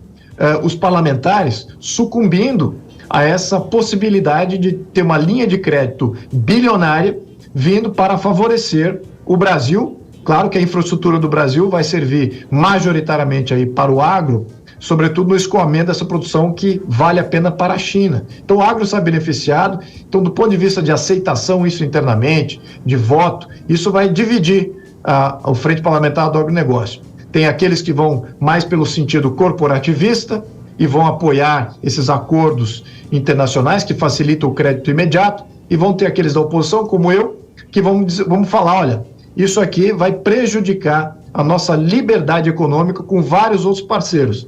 Speaker 10: os parlamentares sucumbindo a essa possibilidade de ter uma linha de crédito bilionária vindo para favorecer o Brasil. Claro que a infraestrutura do Brasil vai servir majoritariamente aí para o agro, sobretudo no escoamento dessa produção que vale a pena para a China. Então o agro está beneficiado. Então, do ponto de vista de aceitação isso internamente, de voto, isso vai dividir o Frente Parlamentar do Agronegócio. Tem aqueles que vão mais pelo sentido corporativista e vão apoiar esses acordos internacionais que facilitam o crédito imediato, e vão ter aqueles da oposição, como eu, que vamos falar, olha, isso aqui vai prejudicar a nossa liberdade econômica com vários outros parceiros.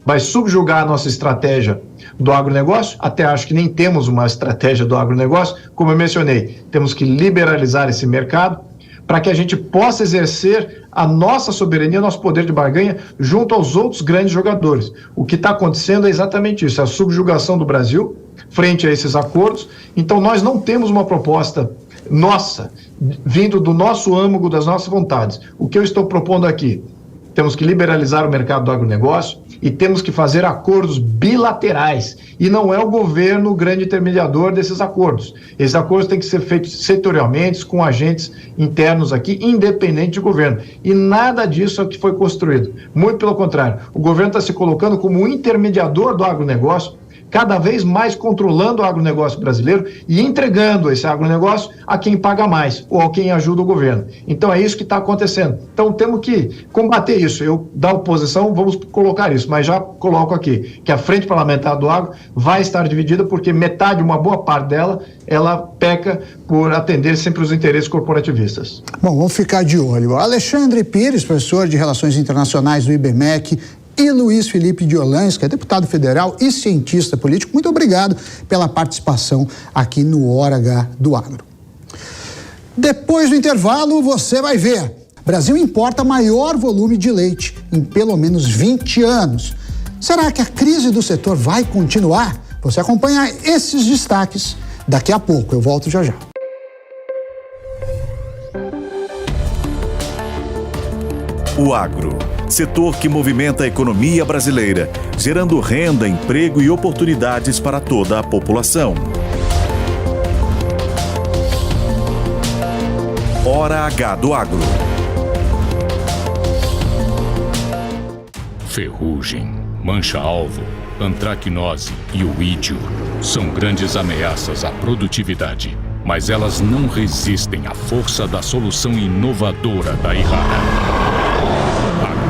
Speaker 10: Vai subjugar a nossa estratégia do agronegócio, até acho que nem temos uma estratégia do agronegócio, como eu mencionei, temos que liberalizar esse mercado para que a gente possa exercer a nossa soberania, nosso poder de barganha junto aos outros grandes jogadores. O que está acontecendo é exatamente isso, a subjugação do Brasil frente a esses acordos. Então nós não temos uma proposta nossa, vindo do nosso âmago, das nossas vontades. O que eu estou propondo aqui? Temos que liberalizar o mercado do agronegócio e temos que fazer acordos bilaterais. E não é o governo o grande intermediador desses acordos. Esses acordos têm que ser feitos setorialmente, com agentes internos aqui, independente do governo. E nada disso é o que foi construído. Muito pelo contrário, o governo está se colocando como um intermediador do agronegócio, cada vez mais controlando o agronegócio brasileiro e entregando esse agronegócio a quem paga mais ou a quem ajuda o governo. Então é isso que está acontecendo. Então temos que combater isso. Eu, da oposição, vamos colocar isso, mas já coloco aqui que a Frente Parlamentar do Agro vai estar dividida porque metade, uma boa parte dela, ela peca por atender sempre os interesses corporativistas.
Speaker 4: Bom, vamos ficar de olho. Alexandre Pires, professor de Relações Internacionais do IBMEC, e Luiz Felipe de Orlans, que é deputado federal e cientista político, muito obrigado pela participação aqui no Hora H do Agro. Depois do intervalo, você vai ver. O Brasil importa maior volume de leite em pelo menos 20 anos. Será que a crise do setor vai continuar? Você acompanha esses destaques daqui a pouco. Eu volto já já.
Speaker 1: O agro, setor que movimenta a economia brasileira, gerando renda, emprego e oportunidades para toda a população. Hora H do Agro.
Speaker 11: Ferrugem, mancha-alvo, antracnose e o ídio são grandes ameaças à produtividade, mas elas não resistem à força da solução inovadora da Yara.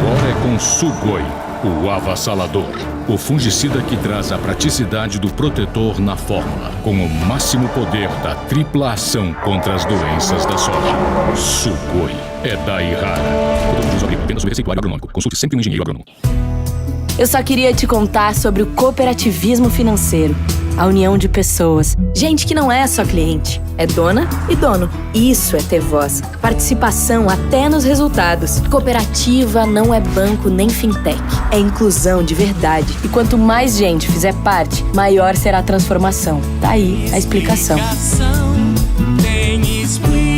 Speaker 11: Agora é com Sugoi, o avassalador, o fungicida que traz a praticidade do protetor na fórmula, com o máximo poder da tripla ação contra as doenças da soja. Sugoi é da Yara. Apenas o receituário agronômico. Consulte sempre um engenheiro agrônomo.
Speaker 12: Eu só queria te contar sobre o cooperativismo financeiro. a união de pessoas. Gente que não é só cliente, é dona e dono. Isso é ter voz. Participação até nos resultados. Cooperativa não é banco nem fintech. É inclusão de verdade. E quanto mais gente fizer parte, maior será a transformação. Tá aí a explicação.
Speaker 13: Tem explicação.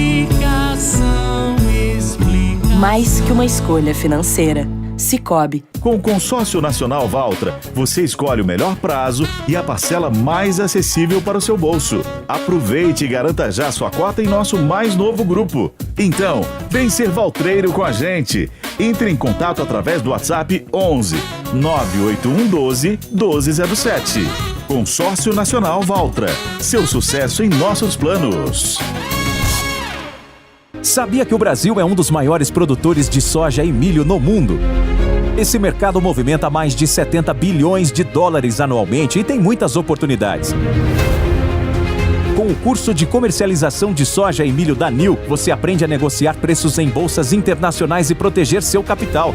Speaker 12: Mais que uma escolha financeira. Cicobi.
Speaker 1: Com o Consórcio Nacional Valtra, você escolhe o melhor prazo e a parcela mais acessível para o seu bolso. Aproveite e garanta já sua cota em nosso mais novo grupo. Então, vem ser valtreiro com a gente. Entre em contato através do WhatsApp 11 98112 1207. Consórcio Nacional Valtra. Seu sucesso em nossos planos.
Speaker 3: Sabia que o Brasil é um dos maiores produtores de soja e milho no mundo? Esse mercado movimenta mais de 70 bilhões de dólares anualmente e tem muitas oportunidades. Com o curso de comercialização de soja e milho da NIL, você aprende a negociar preços em bolsas internacionais e proteger seu capital.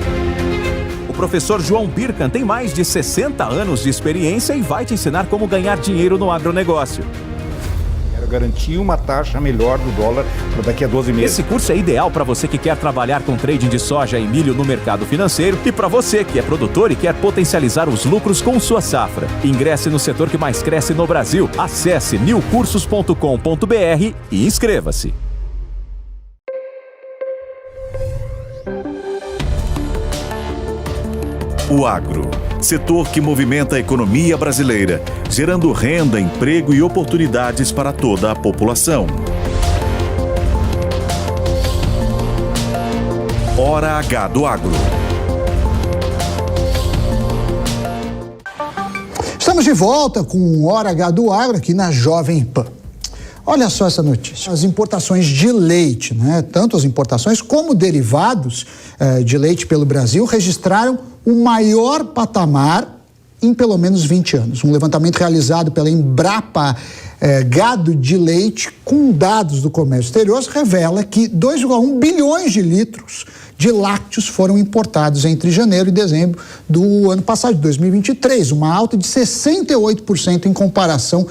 Speaker 3: O professor João Birkan tem mais de 60 anos de experiência e vai te ensinar como ganhar dinheiro no agronegócio.
Speaker 14: Garantir uma taxa melhor do dólar para daqui a 12 meses.
Speaker 3: Esse curso é ideal para você que quer trabalhar com trading de soja e milho no mercado financeiro e para você que é produtor e quer potencializar os lucros com sua safra. Ingresse no setor que mais cresce no Brasil. Acesse nilcursos.com.br e inscreva-se.
Speaker 1: O agro, setor que movimenta a economia brasileira, gerando renda, emprego e oportunidades para toda a população. Hora H do Agro.
Speaker 4: Estamos de volta com Hora H do Agro aqui na Jovem Pan. Olha só essa notícia. As importações de leite, né? Tanto as importações como derivados de leite pelo Brasil registraram o maior patamar em pelo menos 20 anos. Um levantamento realizado pela Embrapa Gado de Leite com dados do comércio exterior revela que 2,1 bilhões de litros de lácteos foram importados entre janeiro e dezembro do ano passado, de 2023, uma alta de 68% em comparação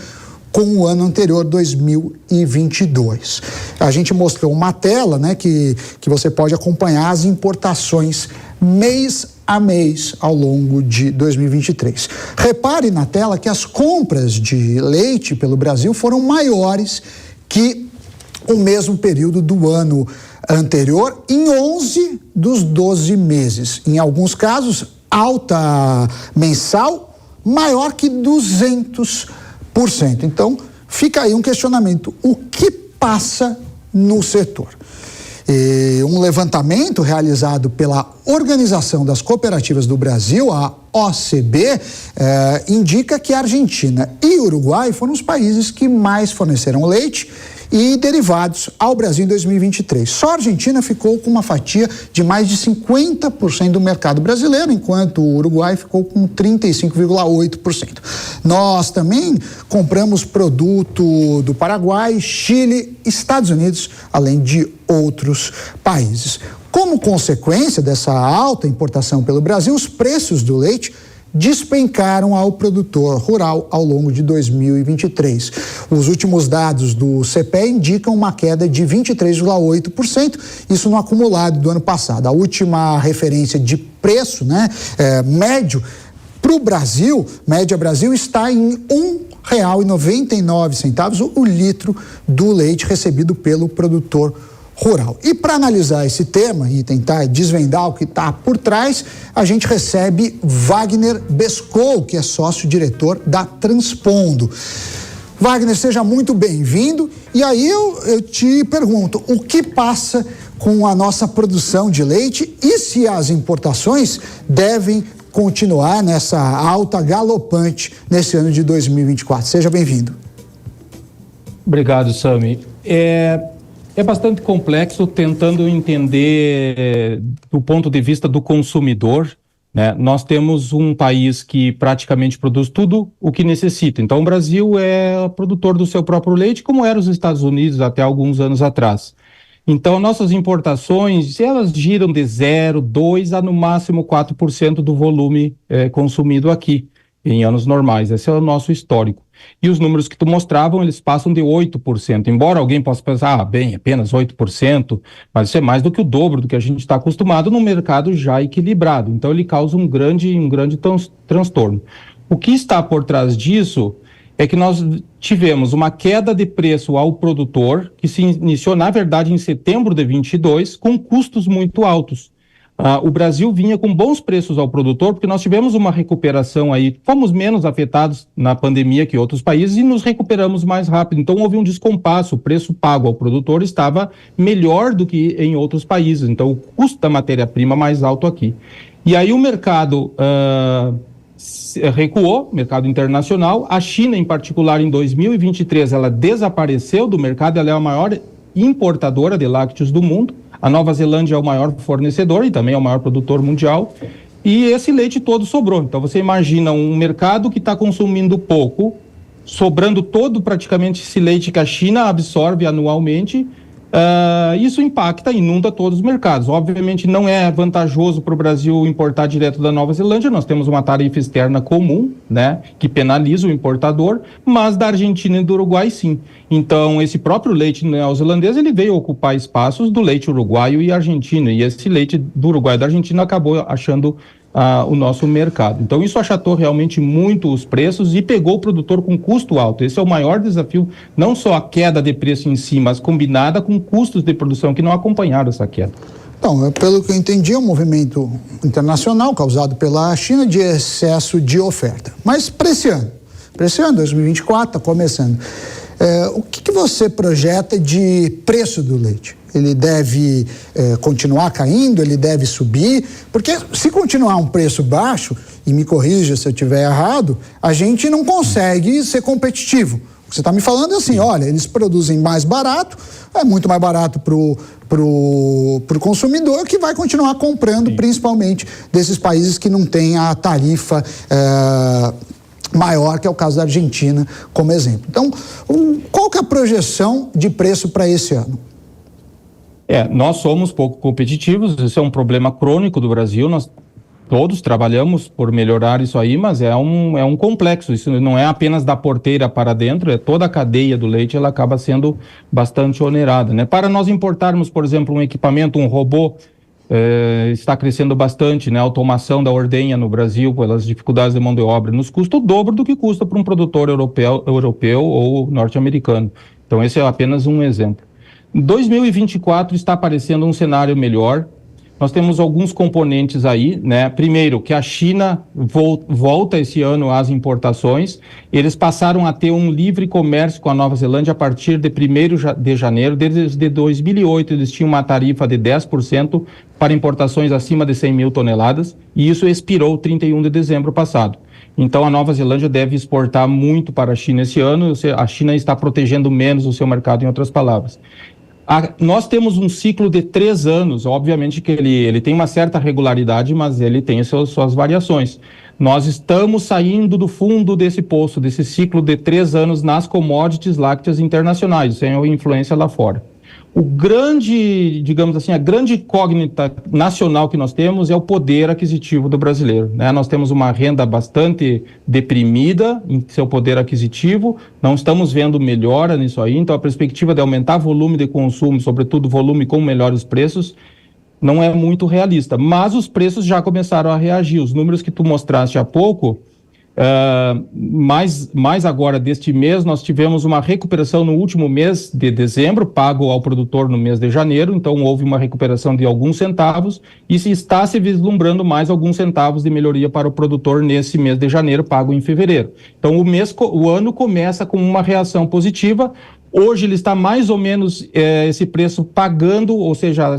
Speaker 4: com o ano anterior, 2022. A gente mostrou uma tela, né, que você pode acompanhar as importações mês a mês ao longo de 2023. Repare na tela que as compras de leite pelo Brasil foram maiores que o mesmo período do ano anterior em 11 dos 12 meses. Em alguns casos, alta mensal maior que 200%. Então, fica aí um questionamento. O que passa no setor? Um levantamento realizado pela Organização das Cooperativas do Brasil, a OCB, indica que a Argentina e o Uruguai foram os países que mais forneceram leite e derivados ao Brasil em 2023. Só a Argentina ficou com uma fatia de mais de 50% do mercado brasileiro, enquanto o Uruguai ficou com 35,8%. Nós também compramos produto do Paraguai, Chile, Estados Unidos, além de outros países. Como consequência dessa alta importação pelo Brasil, os preços do leite despencaram ao produtor rural ao longo de 2023. Os últimos dados do CPE indicam uma queda de 23,8%, isso no acumulado do ano passado. A última referência de preço, médio para o Brasil, média Brasil, está em R$ 1,99 o litro do leite recebido pelo produtor rural. E para analisar esse tema e tentar desvendar o que está por trás, a gente recebe Wagner Bescol, que é sócio-diretor da Transpondo. Wagner, seja muito bem-vindo. E aí eu te pergunto, o que passa com a nossa produção de leite e se as importações devem continuar nessa alta galopante nesse ano de 2024? Seja bem-vindo.
Speaker 15: Obrigado, Sami. É bastante complexo tentando entender do ponto de vista do consumidor, né? Nós temos um país que praticamente produz tudo o que necessita. Então, o Brasil é produtor do seu próprio leite, como eram os Estados Unidos até alguns anos atrás. Então, nossas importações, elas giram de 0, 2 a no máximo 4% do volume consumido aqui. em anos normais. Esse é o nosso histórico. E os números que tu mostravam, eles passam de 8%. Embora alguém possa pensar, apenas 8%, mas isso é mais do que o dobro do que a gente está acostumado num mercado já equilibrado. Então ele causa um grande transtorno. O que está por trás disso é que nós tivemos uma queda de preço ao produtor, que se iniciou, na verdade, em setembro de 22, com custos muito altos. O Brasil vinha com bons preços ao produtor, porque nós tivemos uma recuperação aí, fomos menos afetados na pandemia que outros países e nos recuperamos mais rápido. Então houve um descompasso, o preço pago ao produtor estava melhor do que em outros países. Então o custo da matéria-prima mais alto aqui. E aí o mercado recuou, mercado internacional. A China, em particular, em 2023, ela desapareceu do mercado, ela é a maior importadora de lácteos do mundo. A Nova Zelândia é o maior fornecedor e também é o maior produtor mundial. E esse leite todo sobrou. Então você imagina um mercado que está consumindo pouco, sobrando todo praticamente esse leite que a China absorve anualmente. Isso impacta, inunda todos os mercados. Obviamente não é vantajoso para o Brasil importar direto da Nova Zelândia, nós temos uma tarifa externa comum, né, que penaliza o importador, mas da Argentina e do Uruguai sim. Então esse próprio leite neozelandês, ele veio ocupar espaços do leite uruguaio e argentino, e esse leite do Uruguai e da Argentina acabou achando o nosso mercado. Então isso achatou realmente muito os preços e pegou o produtor com custo alto. Esse é o maior desafio, não só a queda de preço em si, mas combinada com custos de produção que não acompanharam essa queda.
Speaker 4: Então, pelo que eu entendi, é um movimento internacional causado pela China de excesso de oferta. Mas para esse ano, 2024, está começando. O que você projeta de preço do leite? Ele deve continuar caindo, ele deve subir? Porque se continuar um preço baixo, e me corrija se eu estiver errado, a gente não consegue ser competitivo. O que você está me falando é assim, olha, eles produzem mais barato, é muito mais barato pro consumidor, que vai continuar comprando, principalmente desses países que não têm a tarifa maior, que é o caso da Argentina, como exemplo. Então, qual que é a projeção de preço para esse ano?
Speaker 15: Nós somos pouco competitivos, isso é um problema crônico do Brasil, nós todos trabalhamos por melhorar isso aí, mas é um complexo, isso não é apenas da porteira para dentro, é toda a cadeia do leite, ela acaba sendo bastante onerada, né? Para nós importarmos, por exemplo, um equipamento, um robô, está crescendo bastante, né? A automação da ordenha no Brasil, pelas dificuldades de mão de obra, nos custa o dobro do que custa para um produtor europeu ou norte-americano. Então esse é apenas um exemplo. 2024 está aparecendo um cenário melhor. Nós temos alguns componentes aí, né? Primeiro, que a China volta esse ano às importações. Eles passaram a ter um livre comércio com a Nova Zelândia a partir de 1º de janeiro. Desde 2008, eles tinham uma tarifa de 10% para importações acima de 100 mil toneladas, e isso expirou 31 de dezembro passado. Então, a Nova Zelândia deve exportar muito para a China esse ano. A China está protegendo menos o seu mercado, em outras palavras. Nós temos um ciclo de 3 anos, obviamente que ele tem uma certa regularidade, mas ele tem suas variações. Nós estamos saindo do fundo desse poço, desse ciclo de 3 anos nas commodities lácteas internacionais, sem influência lá fora. O grande, digamos assim, a grande incógnita nacional que nós temos é o poder aquisitivo do brasileiro, né? Nós temos uma renda bastante deprimida em seu poder aquisitivo, não estamos vendo melhora nisso aí, então a perspectiva de aumentar volume de consumo, sobretudo volume com melhores preços, não é muito realista, mas os preços já começaram a reagir. Os números que tu mostraste há pouco, mais agora deste mês, nós tivemos uma recuperação no último mês de dezembro, pago ao produtor no mês de janeiro, então houve uma recuperação de alguns centavos e está se vislumbrando mais alguns centavos de melhoria para o produtor nesse mês de janeiro, pago em fevereiro. Então o ano começa com uma reação positiva. Hoje ele está mais ou menos esse preço pagando, ou seja,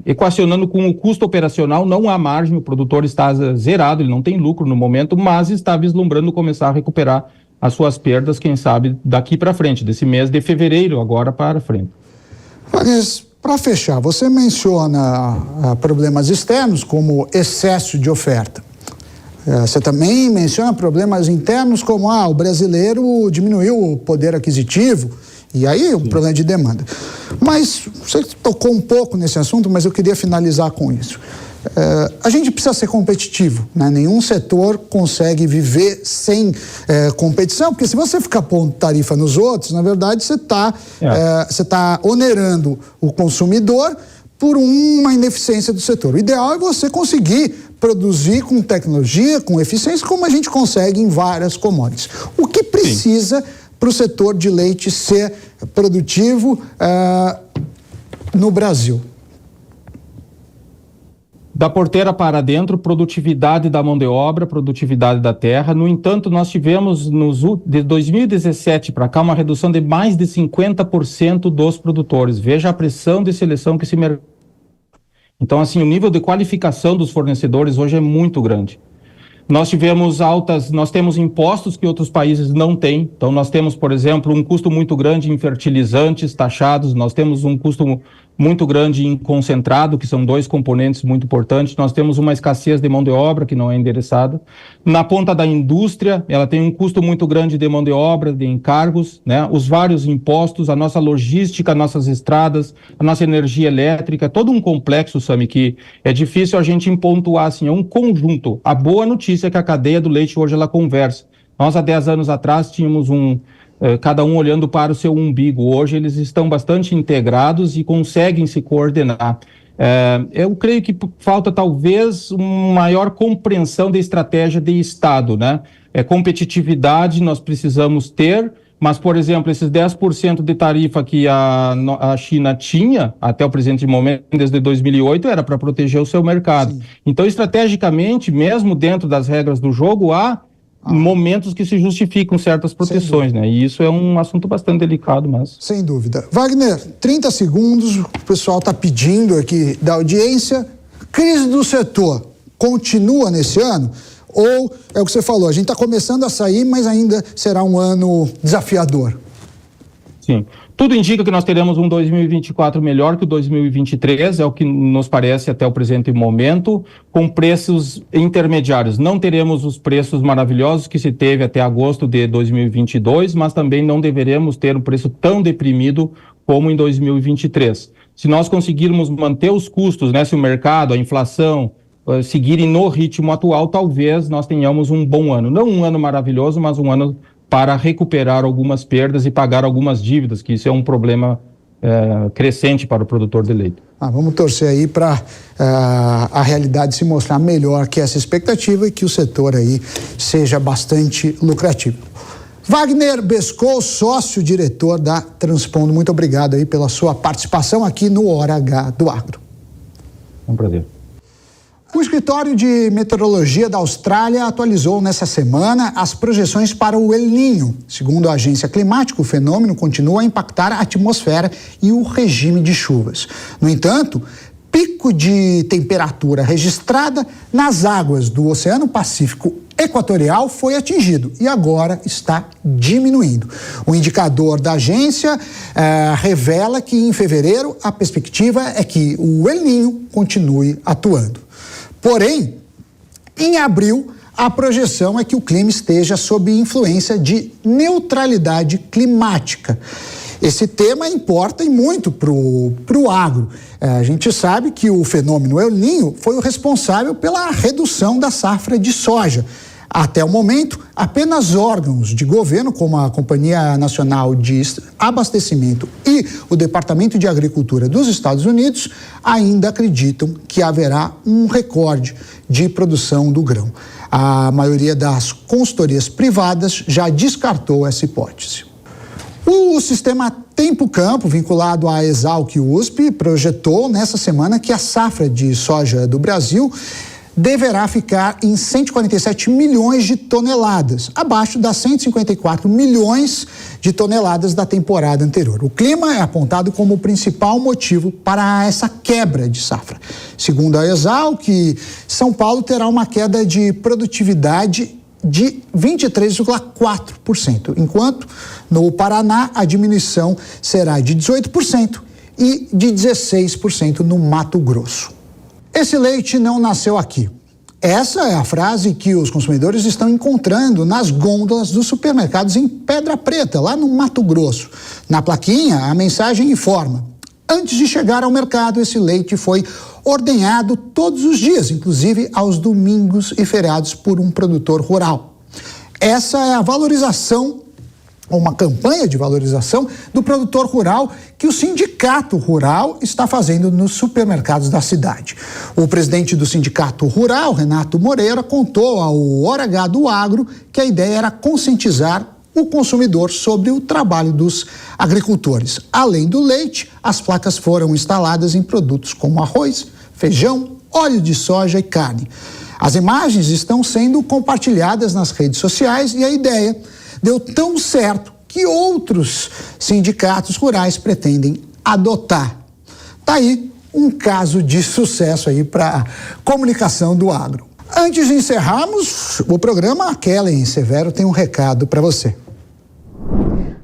Speaker 15: equacionando com o custo operacional, não há margem, o produtor está zerado, ele não tem lucro no momento, mas está vislumbrando começar a recuperar as suas perdas, quem sabe, daqui para frente, desse mês de fevereiro agora para frente.
Speaker 4: Mas, para fechar, você menciona problemas externos como excesso de oferta. Você também menciona problemas internos como o brasileiro diminuiu o poder aquisitivo, e aí o problema de demanda. Mas você tocou um pouco nesse assunto, mas eu queria finalizar com isso. a gente precisa ser competitivo, né? Nenhum setor consegue viver sem competição, porque se você ficar pondo tarifa nos outros, na verdade você está onerando o consumidor por uma ineficiência do setor. O ideal é você conseguir produzir com tecnologia, com eficiência, como a gente consegue em várias commodities. O que precisa para o setor de leite ser produtivo no Brasil?
Speaker 15: Da porteira para dentro, produtividade da mão de obra, produtividade da terra. No entanto, nós tivemos de 2017 para cá uma redução de mais de 50% dos produtores. Veja a pressão de seleção que esse mercado. Então, assim, o nível de qualificação dos fornecedores hoje é muito grande. Nós temos impostos que outros países não têm. Então, nós temos, por exemplo, um custo muito grande em fertilizantes taxados, nós temos um custo muito grande em concentrado, que são 2 componentes muito importantes. Nós temos uma escassez de mão de obra que não é endereçada. Na ponta da indústria, ela tem um custo muito grande de mão de obra, de encargos, né? Os vários impostos, a nossa logística, nossas estradas, a nossa energia elétrica, todo um complexo, Sami, que é difícil a gente pontuar, assim, é um conjunto. A boa notícia é que a cadeia do leite hoje ela conversa. Nós, há 10 anos atrás, tínhamos cada um olhando para o seu umbigo. Hoje eles estão bastante integrados e conseguem se coordenar. Eu creio que falta talvez uma maior compreensão da estratégia de Estado, né? Competitividade nós precisamos ter, mas, por exemplo, esses 10% de tarifa que a China tinha até o presente momento, desde 2008, era para proteger o seu mercado. Sim. Então, estrategicamente, mesmo dentro das regras do jogo, há momentos que se justificam certas proteções, né? E isso é um assunto bastante delicado, mas...
Speaker 4: Sem dúvida. Wagner, 30 segundos, o pessoal está pedindo aqui da audiência. Crise do setor continua nesse ano? Ou é o que você falou, a gente está começando a sair, mas ainda será um ano desafiador?
Speaker 15: Sim. Tudo indica que nós teremos um 2024 melhor que o 2023, é o que nos parece até o presente momento, com preços intermediários. Não teremos os preços maravilhosos que se teve até agosto de 2022, mas também não deveremos ter um preço tão deprimido como em 2023. Se nós conseguirmos manter os custos, né, se o mercado, a inflação, seguirem no ritmo atual, talvez nós tenhamos um bom ano. Não um ano maravilhoso, mas um ano para recuperar algumas perdas e pagar algumas dívidas, que isso é um problema crescente para o produtor de leite.
Speaker 4: Vamos torcer aí para a realidade se mostrar melhor que essa expectativa e que o setor aí seja bastante lucrativo. Wagner Bescol, sócio-diretor da Transpondo, muito obrigado aí pela sua participação aqui no Hora H do Agro.
Speaker 15: É um prazer.
Speaker 4: O Escritório de Meteorologia da Austrália atualizou nessa semana as projeções para o El Niño. Segundo a agência climática, o fenômeno continua a impactar a atmosfera e o regime de chuvas. No entanto, pico de temperatura registrada nas águas do Oceano Pacífico Equatorial foi atingido e agora está diminuindo. O indicador da agência revela que em fevereiro a perspectiva é que o El Niño continue atuando. Porém, em abril, a projeção é que o clima esteja sob influência de neutralidade climática. Esse tema importa e muito para o agro. A gente sabe que o fenômeno El Niño foi o responsável pela redução da safra de soja. Até o momento, apenas órgãos de governo, como a Companhia Nacional de Abastecimento e o Departamento de Agricultura dos Estados Unidos, ainda acreditam que haverá um recorde de produção do grão. A maioria das consultorias privadas já descartou essa hipótese. O sistema Tempo Campo, vinculado à Exalc USP, projetou nessa semana que a safra de soja do Brasil deverá ficar em 147 milhões de toneladas, abaixo das 154 milhões de toneladas da temporada anterior. O clima é apontado como o principal motivo para essa quebra de safra. Segundo a Exalc, São Paulo terá uma queda de produtividade de 23,4%, enquanto no Paraná a diminuição será de 18% e de 16% no Mato Grosso. Esse leite não nasceu aqui. Essa é a frase que os consumidores estão encontrando nas gôndolas dos supermercados em Pedra Preta, lá no Mato Grosso. Na plaquinha, a mensagem informa: Antes de chegar ao mercado, esse leite foi ordenhado todos os dias, inclusive aos domingos e feriados, por um produtor rural. Essa é a valorização, uma campanha de valorização do produtor rural que o Sindicato Rural está fazendo nos supermercados da cidade. O presidente do Sindicato Rural, Renato Moreira, contou ao Hora H do Agro que a ideia era conscientizar o consumidor sobre o trabalho dos agricultores. Além do leite, as placas foram instaladas em produtos como arroz, feijão, óleo de soja e carne. As imagens estão sendo compartilhadas nas redes sociais e a ideia deu tão certo que outros sindicatos rurais pretendem adotar. Tá aí um caso de sucesso aí para a comunicação do agro. Antes de encerrarmos o programa, a Kellen Severo tem um recado para você.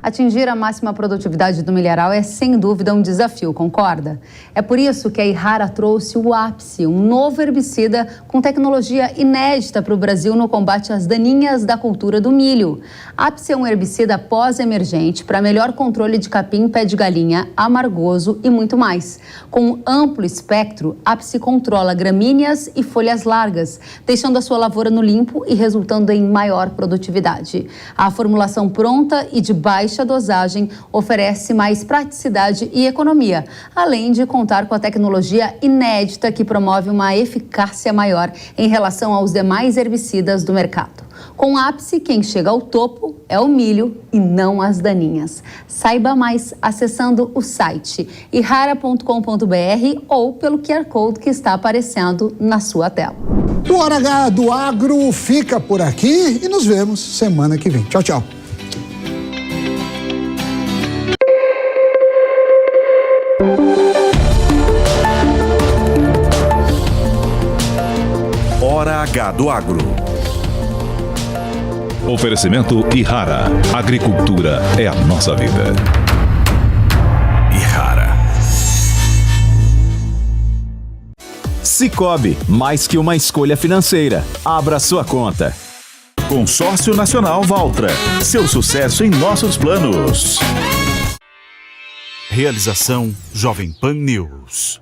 Speaker 16: Atingir a máxima produtividade do milharal é, sem dúvida, um desafio, concorda? É por isso que a Yara trouxe o Apsi, um novo herbicida com tecnologia inédita para o Brasil no combate às daninhas da cultura do milho. Apsi é um herbicida pós-emergente para melhor controle de capim, pé de galinha, amargoso e muito mais. Com um amplo espectro, Apsi controla gramíneas e folhas largas, deixando a sua lavoura no limpo e resultando em maior produtividade. A formulação pronta e de baixa dosagem oferece mais praticidade e economia, além de contar com a tecnologia inédita que promove uma eficácia maior em relação aos demais herbicidas do mercado. Com Apsi, quem chega ao topo é o milho e não as daninhas. Saiba mais acessando o site yara.com.br ou pelo QR Code que está aparecendo na sua tela.
Speaker 4: O Hora H do Agro fica por aqui e nos vemos semana que vem. Tchau, tchau.
Speaker 1: Hora H do Agro.
Speaker 2: Oferecimento Ihara. Agricultura é a nossa vida.
Speaker 1: Ihara.
Speaker 3: Sicoob, mais que uma escolha financeira. Abra sua conta.
Speaker 1: Consórcio Nacional Valtra. Seu sucesso em nossos planos. Realização Jovem Pan News.